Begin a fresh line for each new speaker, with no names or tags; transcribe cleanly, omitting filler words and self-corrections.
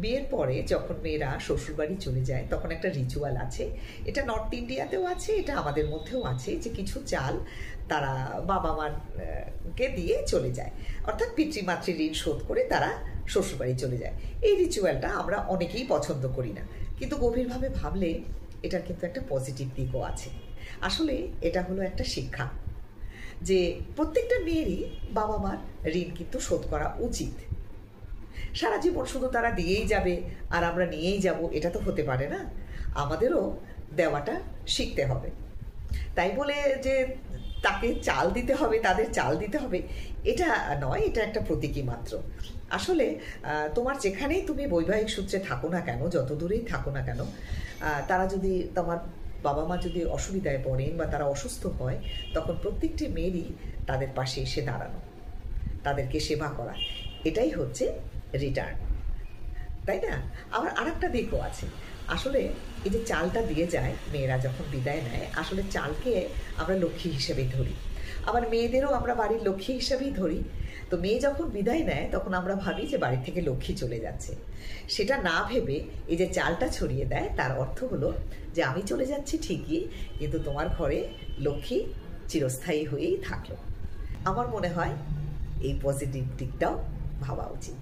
বিয়ের পরে যখন মেয়েরা শ্বশুরবাড়ি চলে যায় তখন একটা রিচুয়াল আছে, এটা নর্থ ইন্ডিয়াতেও আছে, এটা আমাদের মধ্যেও আছে, যে কিছু চাল তারা বাবা মার কে দিয়ে চলে যায়, অর্থাৎ পিতৃমাতৃ ঋণ শোধ করে তারা শ্বশুরবাড়ি চলে যায়। এই রিচুয়ালটা আমরা অনেকেই পছন্দ করি না, কিন্তু গভীরভাবে ভাবলে এটার কিন্তু একটা পজিটিভ দিকও আছে। আসলে এটা হলো একটা শিক্ষা যে প্রত্যেকটা মেয়েরই বাবা মার ঋণ কিন্তু শোধ করা উচিত। সারা জীবন শুধু তারা দিয়েই যাবে আর আমরা নিয়েই যাব, এটা তো হতে পারে না। আমাদেরও দেওয়াটা শিখতে হবে। তাই বলে যে তাকে চাল দিতে হবে, তাদের চাল দিতে হবে, এটা নয়, এটা একটা প্রতীকী মাত্র। আসলে তোমার যেখানেই তুমি বৈবাহিক সূত্রে থাকো না কেন, যত দূরেই থাকো না কেন, তারা যদি তোমার বাবা মা যদি অসুবিধায় পড়েন বা তারা অসুস্থ হয়, তখন প্রত্যেকটি মেয়েরই তাদের পাশে এসে দাঁড়ানো, তাদেরকে সেবা করা, এটাই হচ্ছে রিটার্ন, তাই না? আবার আর একটা দিকও আছে। আসলে এই যে চালটা দিয়ে যায় মেয়েরা যখন বিদায় নেয়, আসলে চালকে আমরা লক্ষ্মী হিসেবেই ধরি, আবার মেয়েদেরও আমরা বাড়ির লক্ষ্মী হিসেবেই ধরি। তো মেয়ে যখন বিদায় নেয় তখন আমরা ভাবি যে বাড়ি থেকে লক্ষ্মী চলে যাচ্ছে, সেটা না ভেবে এই যে চালটা ছড়িয়ে দেয় তার অর্থ হলো যে আমি চলে যাচ্ছি ঠিকই, কিন্তু তোমার ঘরে লক্ষ্মী চিরস্থায়ী হয়েই থাকলো। আমার মনে হয় এই পজিটিভ দিকটাও ভাবা উচিত।